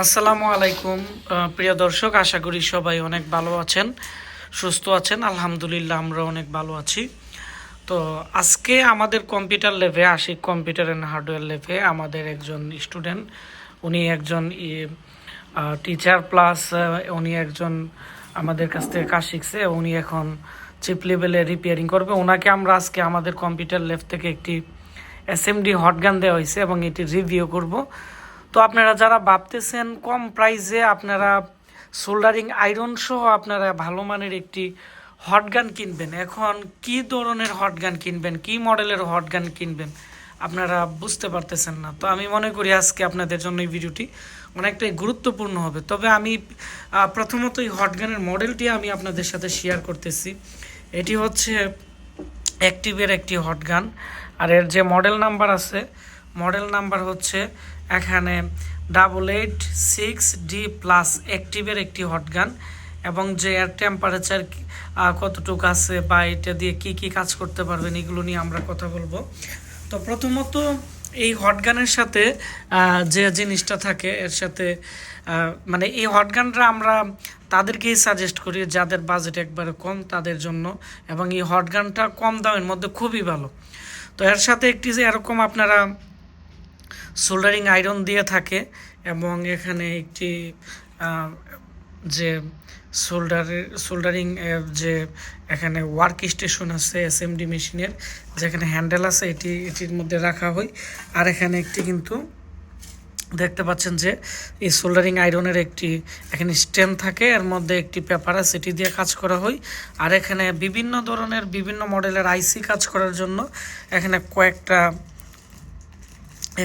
আসসালামু আলাইকুম প্রিয় দর্শক, আশা করি সবাই অনেক ভালো আছেন, সুস্থ আছেন। আলহামদুলিল্লাহ, আমরা অনেক ভালো আছি। তো আজকে আমাদের কম্পিউটার ল্যাবে আশিক কম্পিউটার অ্যান্ড হার্ডওয়্যার ল্যাবে আমাদের একজন স্টুডেন্ট, উনি একজন টিচার প্লাস উনি একজন আমাদের কাছ থেকে কাজ শিখছে। উনি এখন চিপ লেভেলে রিপেয়ারিং করবে। ওনাকে আমরা আজকে আমাদের কম্পিউটার ল্যাব থেকে একটি এসএমডি হটগান দেওয়া হয়েছে এবং এটি রিভিউ করব। তো আপনারা যারা ভাবতেছেন কম প্রাইসে আপনারা সোল্ডারিং আয়রন সহ আপনারা ভালো মানের একটি হটগান কিনবেন, এখন কি ধরনের হটগান কিনবেন, কি মডেলের হটগান কিনবেন আপনারা বুঝতে পারতেছেন না। তো আমি মনে করি আজকে আপনাদের জন্য এই ভিডিওটি অনেকটাই গুরুত্বপূর্ণ হবে। তবে আমি প্রথমত এই হটগানের মডেলটি আমি আপনাদের সাথে শেয়ার করতেছি। এটি হচ্ছে অ্যাক্টিভের একটি হটগান, আর এর যে মডেল নাম্বার আছে, মডেল নাম্বার হচ্ছে এখানে 886D প্লাস অ্যাক্টিভের একটি হটগান। এবং যে এর টেম্পারেচার কতটুকু আছে বা এটা দিয়ে কি কি কাজ করতে পারবেন এগুলো নিয়ে আমরা কথা বলবো। তো প্রথমত এই হটগানের সাথে যে জিনিসটা থাকে এর সাথে মানে এই হটগানটা আমরা তাদেরকেই সাজেস্ট করি যাদের বাজেট একবারে কম তাদের জন্য, এবং এই হটগানটা কম দামের মধ্যে খুবই ভালো। তো এর সাথে একটি যে এরকম আপনারা সোল্ডারিং আয়রন দিয়ে থাকে, এবং এখানে একটি যে সোল্ডারিং যে এখানে ওয়ার্ক স্টেশন আছে এসএমডি মেশিনের, যেখানে হ্যান্ডেল আছে এটির মধ্যে রাখা হয়। আর এখানে একটি কিন্তু দেখতে পাচ্ছেন যে এই সোল্ডারিং আয়রনের একটি এখানে স্ট্যান্ড থাকে, এর মধ্যে একটি পেপার আছে, এটি দিয়ে কাজ করা হয়। আর এখানে বিভিন্ন ধরনের বিভিন্ন মডেলের আইসি কাজ করার জন্য এখানে কয়েকটা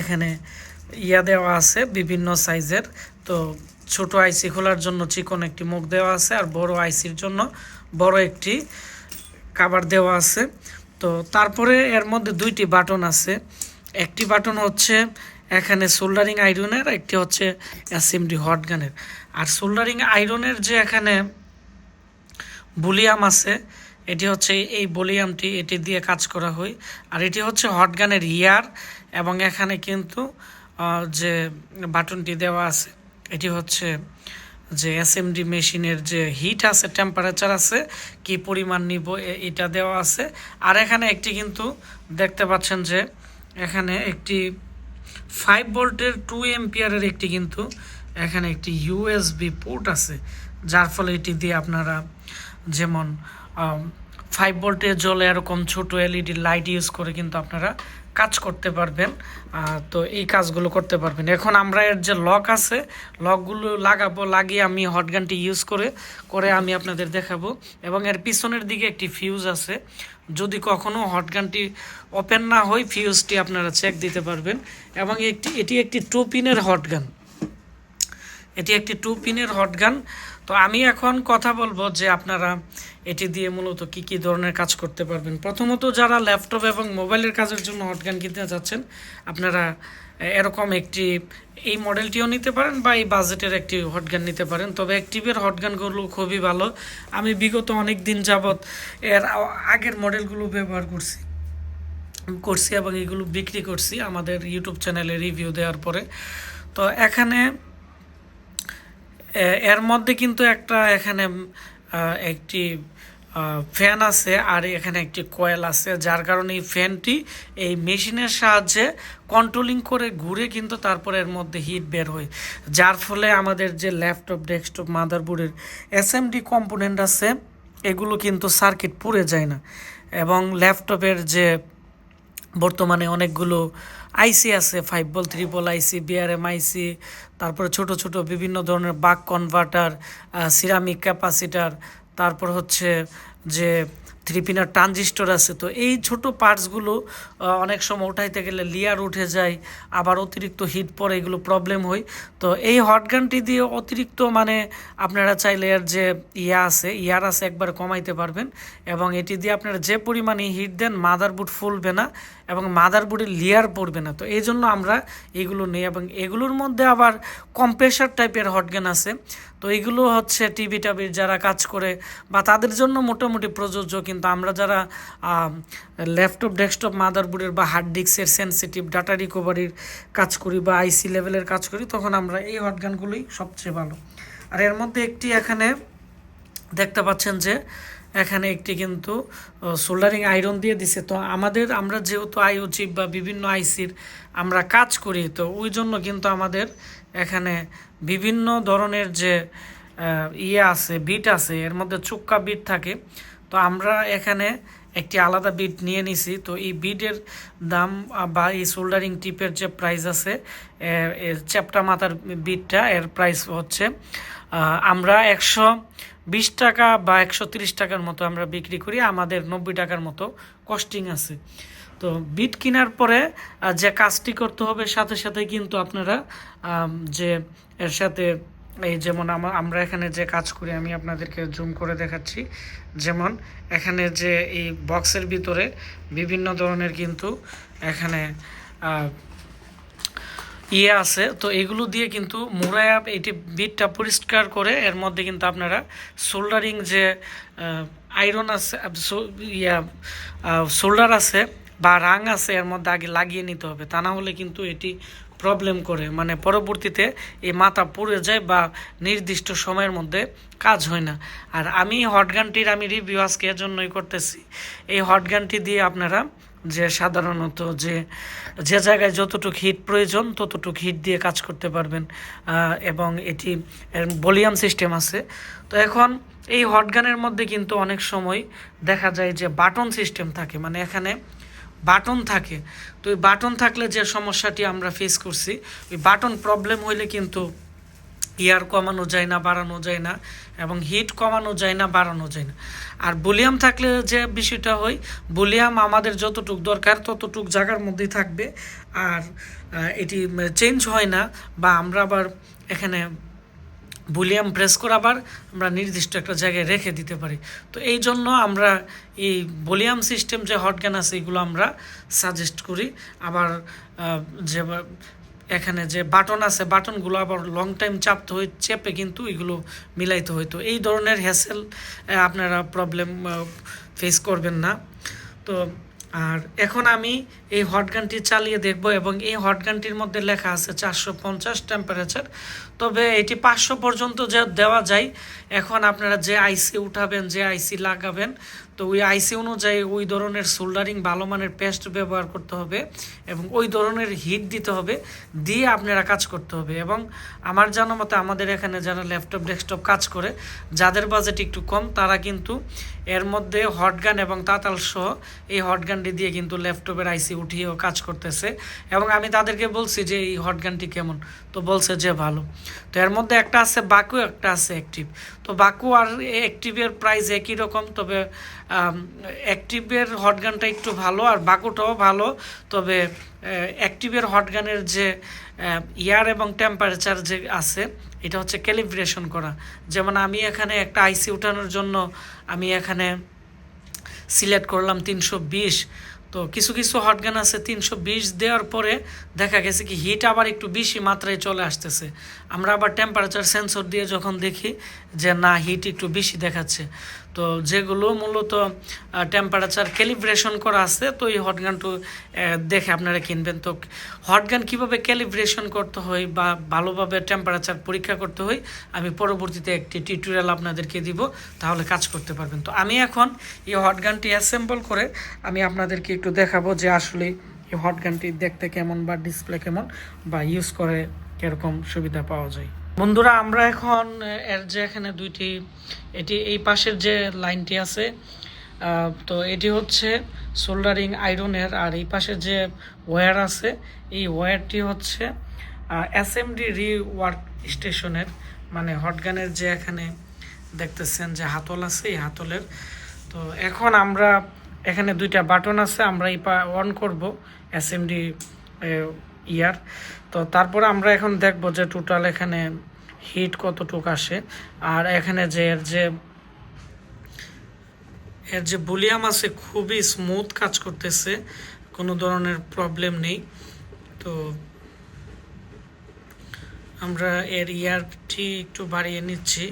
এখানে দেওয়া আছে বিভিন্ন সাইজের। তো ছোট আইসি খোলার জন্য চিকন একটি মুখ দেওয়া আছে, আর বড় আইসির জন্য বড় একটি কভার দেওয়া আছে। তো তারপরে এর মধ্যে দুইটি বাটন আছে, একটি বাটন হচ্ছে এখানে সোল্ডারিং আয়রনের, একটি হচ্ছে এসএমডি হটগানের। আর সোল্ডারিং আয়রনের যে এখানে ভলিউম আছে, এটি হচ্ছে এই ভলিউমটি, এটি দিয়ে কাজ করা হয়। আর এটি হচ্ছে হটগানের ইয়ার, এবং এখানে কিন্তু যে বাটনটি দেওয়া আছে এটি হচ্ছে যে এসএমডি মেশিনের যে হিট আছে, টেম্পারেচার আছে, কি পরিমাণ নিব এটা দেওয়া আছে। আর এখানে একটি কিন্তু দেখতে পাচ্ছেন যে এখানে একটি 5 ভোল্টের 2 এম্পিয়ারের একটি কিন্তু এখানে একটি ইউএসবি পোর্ট আছে, যার ফলে এটি দিয়ে আপনারা যেমন 5 ভোল্টের জলে এরকম ছোট এলইডি লাইট ইউজ করে কিন্তু আপনারা কাজ করতে পারবেন। তো এই কাজগুলো করতে পারবেন। এখন আমরা এর যে লক আছে, লকগুলো লাগাবো, লাগিয়ে আমি হটগানটি ইউজ করে আমি আপনাদের দেখাবো। এবং এর পিছনের দিকে একটি ফিউজ আছে, যদি কখনো হটগানটি ওপেন না হয় ফিউজটি আপনারা চেক দিতে পারবেন। এবং এটি একটি 2 পিনের হটগান, এটি একটি 2 পিনের হটগান। তো আমি এখন কথা বলবো যে আপনারা এটি দিয়ে মূলত কি কি ধরনের কাজ করতে পারবেন। প্রথমত যারা ল্যাপটপ এবং মোবাইলের কাজের জন্য হটগান কিনতে যাচ্ছেন, আপনারা এরকম একটি এই মডেলটিও নিতে পারেন বা এই বাজেটের একটি হটগান নিতে পারেন। তবে অ্যাক্টিভের হটগানগুলো খুবই ভালো, আমি বিগত অনেক দিন যাবৎ এর আগের মডেলগুলো ব্যবহার করছি এবং এগুলো বিক্রি করছি আমাদের ইউটিউব চ্যানেলে রিভিউ দেওয়ার পরে। তো এখানে এর মধ্যে কিন্তু একটা এখানে একটি ফ্যান আছে, আর এখানে একটি কয়েল আছে, যার কারণে এই ফ্যানটি এই মেশিনের সাহায্যে কন্ট্রোলিং করে ঘুরে কিন্তু তারপরে এর মধ্যে হিট বের হয়, যার ফলে আমাদের যে ল্যাপটপ, ডেস্কটপ, মাদারবোর্ডের এসএমডি কম্পোনেন্ট আছে এগুলো কিন্তু সার্কিট পুড়ে যায় না। এবং ল্যাপটপের যে বর্তমানে অনেকগুলো আইসি আছে, 5 ভোল্ট 3 ভোল্ট আইসি, বিআরএম আইসি, তারপরে ছোট ছোট বিভিন্ন ধরনের বাক কনভার্টার, সিরামিক ক্যাপাসিটার, তারপর হচ্ছে যে 3 পিনার ট্রানজিস্টর আছে। তো এই ছোট পার্টসগুলো অনেক সময় উঠাইতে গেলে লেয়ার উঠে যায়, আবার অতিরিক্ত হিট পরে, এগুলো প্রবলেম হয়। তো এই হটগানটি দিয়ে অতিরিক্ত মানে আপনারা চাইলে এর যে ইয়ার আছে একবার কমাইতে পারবেন, এবং এটি দিয়ে আপনারা যে পরিমাণে হিট দেন মাদারবোর্ড ফুলবে না এবং মাদারবোর্ডের লেয়ার পড়বে না। তো এই জন্য আমরা এগুলো নেই। এবং এগুলোর মধ্যে আবার কম্প্রেসার টাইপের হটগান আছে, তো এগুলো হচ্ছে টিভি টাবির যারা কাজ করে বা তাদের জন্য মোটামুটি প্রযোজ্য, কিন্তু আমরা যারা ল্যাপটপ ডেস্কটপ মাদারবোর্ডের বা হার্ড ডিস্কের সেন্সিটিভ ডাটা রিকভারির কাজ করি বা আইসি লেভেলের কাজ করি, তখন আমরা এই হটগানগুলোই সবচেয়ে ভালো। আর এর মধ্যে একটি এখানে দেখতে পাচ্ছেন যে এখানে একটি কিন্তু সোল্ডারিং আয়রন দিয়ে দিছে। তো আমরা যেহেতু আইও চিপ বা বিভিন্ন আইসির আমরা কাজ করি, তো ওই জন্য কিন্তু আমাদের এখানে বিভিন্ন ধরনের যে আছে বিট আছে, এর মধ্যে চুক্কা বিট থাকে। তো আমরা এখানে একটি আলাদা বিট নিয়ে নিছি। তো এই বিটের দাম বা এই সোল্ডারিং টিপের যে প্রাইস আছে, এর চ্যাপ্টা মাথার বিটটা এর প্রাইস হচ্ছে আমরা 120 টাকা বা 130 টাকার মতো আমরা বিক্রি করি, আমাদের 90 টাকার মতো কস্টিং আছে। তো বিট কেনার পরে যে কাজটি করতে হবে, সাথে সাথে কিন্তু আপনারা যে এর সাথে এই যেমন আমরা এখানে যে কাজ করি, আমি আপনাদেরকে জুম করে দেখাচ্ছি। যেমন এখানে যে এই বক্সের ভিতরে বিভিন্ন ধরনের কিন্তু এখানে আছে। তো এগুলো দিয়ে কিন্তু মুড়ায়া এটি বিটটা পরিষ্কার করে এর মধ্যে কিন্তু আপনারা সোল্ডারিং যে আয়রন আছে, সোল্ডার আছে বা রাং আছে, এর মধ্যে আগে লাগিয়ে নিতে হবে। তা না হলে কিন্তু এটি প্রবলেম করে, মানে পরবর্তীতে এই মাথা পুড়ে যায় বা নির্দিষ্ট সময়ের মধ্যে কাজ হয় না। আর আমি হটগানটির রিভিউ আজকে এর জন্যই করতেছি। এই হটগানটি দিয়ে আপনারা যে সাধারণত যে জায়গায় যতটুকু হিট প্রয়োজন ততটুকু হিট দিয়ে কাজ করতে পারবেন, এবং এটি ভলিউম সিস্টেম আছে। তো এখন এই হটগানের মধ্যে কিন্তু অনেক সময় দেখা যায় যে বাটন সিস্টেম থাকে, মানে এখানে বাটন থাকে। তো ওই বাটন থাকলে যে সমস্যাটি আমরা ফেস করছি, ওই বাটন প্রবলেম হইলে কিন্তু ইয়ার কমানো যায় না, বাড়ানো যায় না, এবং হিট কমানো যায় না, বাড়ানো যায় না। আর ভলিউম থাকলে যে বিষয়টা হয়, ভলিউম আমাদের যতটুক দরকার ততটুক জায়গার মধ্যেই থাকবে, আর এটি চেঞ্জ হয় না, বা আমরা আবার এখানে ভলিউম প্রেস করে আবার আমরা নির্দিষ্ট একটা জায়গায় রেখে দিতে পারি। তো এই জন্য আমরা এই ভলিউম সিস্টেম যে হটগান আছে এগুলো আমরা সাজেস্ট করি। আবার যে এখানে যে বাটন আছে, বাটনগুলো আবার লং টাইম চাপতে হয়, চেপে কিন্তু এগুলো মিলাইতে হয়। তো এই ধরনের হ্যাসেল আপনারা প্রবলেম ফেস করবেন না। তো আর এখন আমি এই হটগানটি চালিয়ে দেখব, এবং এই হটগানটির মধ্যে লেখা আছে 450 টেম্পারেচার, তবে এটি 500 পর্যন্ত যে দেওয়া যায়। এখন আপনারা যে আইসি উঠাবেন, যে আইসি লাগাবেন, তো ওই আইসি অনুযায়ী ওই ধরনের সোল্ডারিং ভালো মানের পেস্ট ব্যবহার করতে হবে, এবং ওই ধরনের হিট দিতে হবে, দিয়ে আপনারা কাজ করতে হবে। এবং আমার জানা মতে আমাদের এখানে যারা ল্যাপটপ ডেস্কটপ কাজ করে, যাদের বাজেট একটু কম, তারা কিন্তু এর মধ্যে হটগান এবং তাতাল সহ এই হটগানটি দিয়ে কিন্তু ল্যাপটপের আইসি উঠিয়েও কাজ করতেছে। এবং আমি তাদেরকে বলছি যে এই হটগানটি কেমন, তো বলছে যে ভালো। তো এর মধ্যে একটা আছে বাকু, একটা আছে অ্যাক্টিভ। তো বাকু আর অ্যাক্টিভের প্রাইস একই রকম, তবে অ্যাক্টিভের হটগানটা একটু ভালো আর বাকুটাও ভালো। তবে অ্যাক্টিভের হটগানের যে ইয়ার এবং টেম্পারেচার যে আছে, এটা হচ্ছে ক্যালিব্রেশন করা। যেমন আমি এখানে একটা আইসি উঠানোর জন্য আমি এখানে সিলেক্ট করলাম 320। তো কিছু কিছু হটগান আছে 320 দেওয়ার পরে দেখা গেছে কি হিট আবার একটু বেশি মাত্রায় চলে আসতেছে। আমরা আবার টেম্পারেচার সেন্সর দিয়ে যখন দেখি যে না, হিট একটু বেশি দেখাচ্ছে, তো যেগুলো মূলত টেম্পারেচার ক্যালিব্রেশন করা আছে, তো এই হটগানটু দেখে আপনারা কিনবেন। তো হটগান কীভাবে ক্যালিব্রেশন করতে হয় বা ভালোভাবে টেম্পারেচার পরীক্ষা করতে হয়, আমি পরবর্তীতে একটি টিউটোরিয়াল আপনাদেরকে দিব, তাহলে কাজ করতে পারবেন। তো আমি এখন এই হটগানটি অ্যাসেম্বল করে আমি আপনাদেরকে একটু দেখাবো যে আসলে এই হটগানটি দেখতে কেমন বা ডিসপ্লে কেমন বা ইউজ করে কীরকম সুবিধা পাওয়া যায়। বন্ধুরা, আমরা এখন এর যে এখানে দুইটি, এটি এই পাশের যে লাইনটি আছে, তো এটি হচ্ছে সোল্ডারিং আয়রনের, আর এই পাশের যে ওয়্যার আছে, এই ওয়্যারটি হচ্ছে এসএমডি রিওয়ার্ক স্টেশনের, মানে হটগানের যে এখানে দেখতেছেন যে হাতল আছে, এই হাতলের। তো এখন আমরা এখানে দুইটা বাটন আছে, আমরা এই অন করব এসএমডি ইয়ার। তো তারপরে আমরা এখন দেখব যে টোটাল এখানে হিট কতটুকু আসে, আর এখানে যে এর যে ভলিউম আছে খুবই স্মুথ কাজ করতেছে, কোনো ধরনের প্রবলেম নেই। তো আমরা এর ইয়ারটি একটু বাড়িয়ে নিচ্ছি।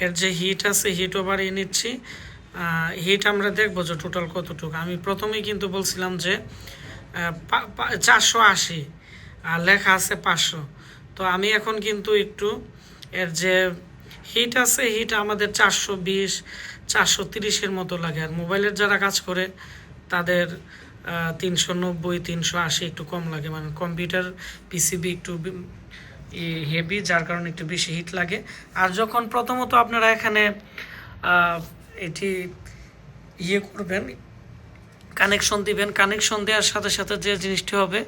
এর যে হিট আছে হিটও বাড়িয়ে নিচ্ছি। হিট আমরা দেখবো যে টোটাল কতটুকু। আমি প্রথমেই কিন্তু বলছিলাম যে 480 আর লেখা আছে 500। তো আমি এখন কিন্তু একটু এর যে হিট আছে হিট আমাদের 420 430-এর মতো লাগে। আর মোবাইলের যারা কাজ করে তাদের 390 380 একটু কম লাগে, মানে কম্পিউটার পিসিবি একটু হেভি, যার কারণে একটু বেশি হিট লাগে। আর যখন প্রথমত আপনারা এখানে এটি করবেন, কানেকশন দিবেন, কানেকশন দেওয়ার সাথে সাথে যে জিনিসটি হবে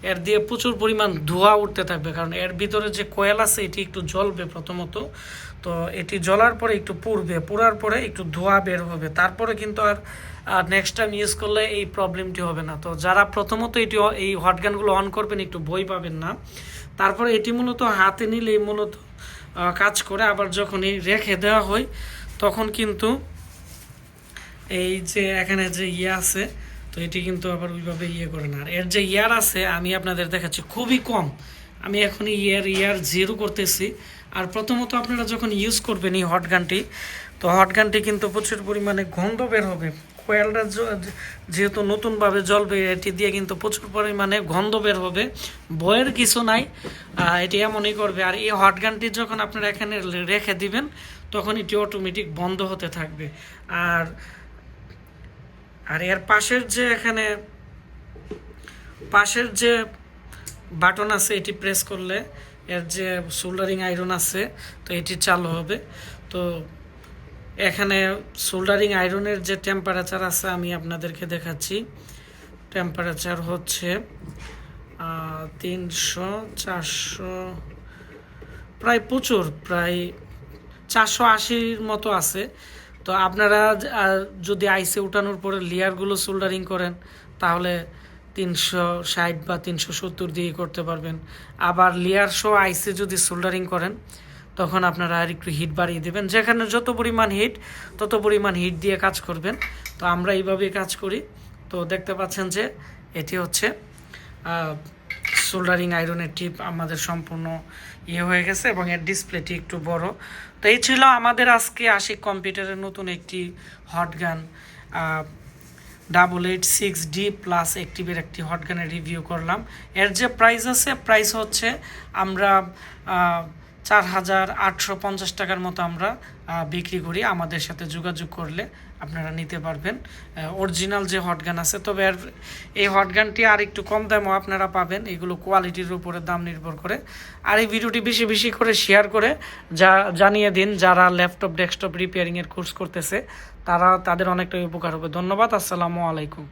এর দিয়ে প্রচুর পরিমাণ ধোঁয়া উঠতে থাকবে, কারণ এর ভিতরে যে কয়েল আছে এটি একটু জ্বলবে প্রথমত। তো এটি জ্বলার পরে একটু পুড়ার পরে একটু ধোঁয়া বের হবে, তারপরে কিন্তু আর নেক্সট টাইম ইউজ করলে এই প্রবলেমটি হবে না। তো যারা প্রথমত এই হটগানগুলো অন করবেন একটু ভয় পাবেন না। তারপরে এটি মূলত হাতে নিলেই মূলত কাজ করে, আবার যখন এই রেখে দেওয়া হয় তখন কিন্তু এই যে এখানে যে আছে, তো এটি কিন্তু আবার ওইভাবে করে না। আর এর যে ইয়ার আছে আমি আপনাদের দেখাচ্ছি খুবই কম। আমি এখন ইয়ার 0 করতেছি। আর প্রথমত আপনারা যখন ইউজ করবেন এই হটগানটি, তো হটগানটি কিন্তু প্রচুর পরিমাণে গন্ধ বের হবে। কোয়েলটা যেহেতু নতুনভাবে জ্বলবে, এটি দিয়ে কিন্তু প্রচুর পরিমাণে গন্ধ বের হবে। ভয়ের কিছু নাই, এটি এমনই করবে। আর এই হটগানটি যখন আপনারা এখানে রেখে দিবেন তখন এটি অটোমেটিক বন্ধ হতে থাকবে। আর এর পাশের যে বাটন আছে এটি প্রেস করলে এর যে সোল্ডারিং আয়রন আছে তো এটি চালু হবে। তো এখানে সোল্ডারিং আয়রনের যে টেম্পারেচার আছে আমি আপনাদেরকে দেখাচ্ছি। টেম্পারেচার হচ্ছে 300 400, প্রায় প্রচুর, প্রায় 480-র মতো আছে। তো আপনারা যদি আইসে উঠানোর পরে লেয়ারগুলো সোল্ডারিং করেন তাহলে 360 বা 370 দিয়ে করতে পারবেন। আবার লেয়ার সহ আইসে যদি সোল্ডারিং করেন তখন আপনারা আর একটু হিট বাড়িয়ে দেবেন, যেখানে যত পরিমাণ হিট তত পরিমাণ হিট দিয়ে কাজ করবেন। তো আমরা এইভাবেই কাজ করি। তো দেখতে পাচ্ছেন যে এটি হচ্ছে সোল্ডারিং আয়রনের টিপ আমাদের সম্পূর্ণ হয়ে গেছে এবং এর ডিসপ্লেটি একটু বড়। তো এই ছিল আমাদের আজকে আশিক কম্পিউটারের নতুন একটি হটগান 886D প্লাস অ্যাক্টিভের একটি হটগানের রিভিউ করলাম। এর যে প্রাইস আছে, প্রাইস হচ্ছে আমরা 4850 টাকার মতো আমরা বিক্রি করি। আমাদের সাথে যোগাযোগ করলে আপনারা নিতে পারবেন অরিজিনাল যে হটগান আছে। তবে এই হটগানটি আর একটু কম দামও আপনারা পাবেন, এগুলো কোয়ালিটির উপরে দাম নির্ভর করে। আর এই ভিডিওটি বেশি বেশি করে শেয়ার করে জানিয়ে দিন যারা ল্যাপটপ ডেস্কটপ রিপেয়ারিংয়ের কোর্স করতেছে, তাদের অনেকটাই উপকার হবে। ধন্যবাদ। আসসালামু আলাইকুম।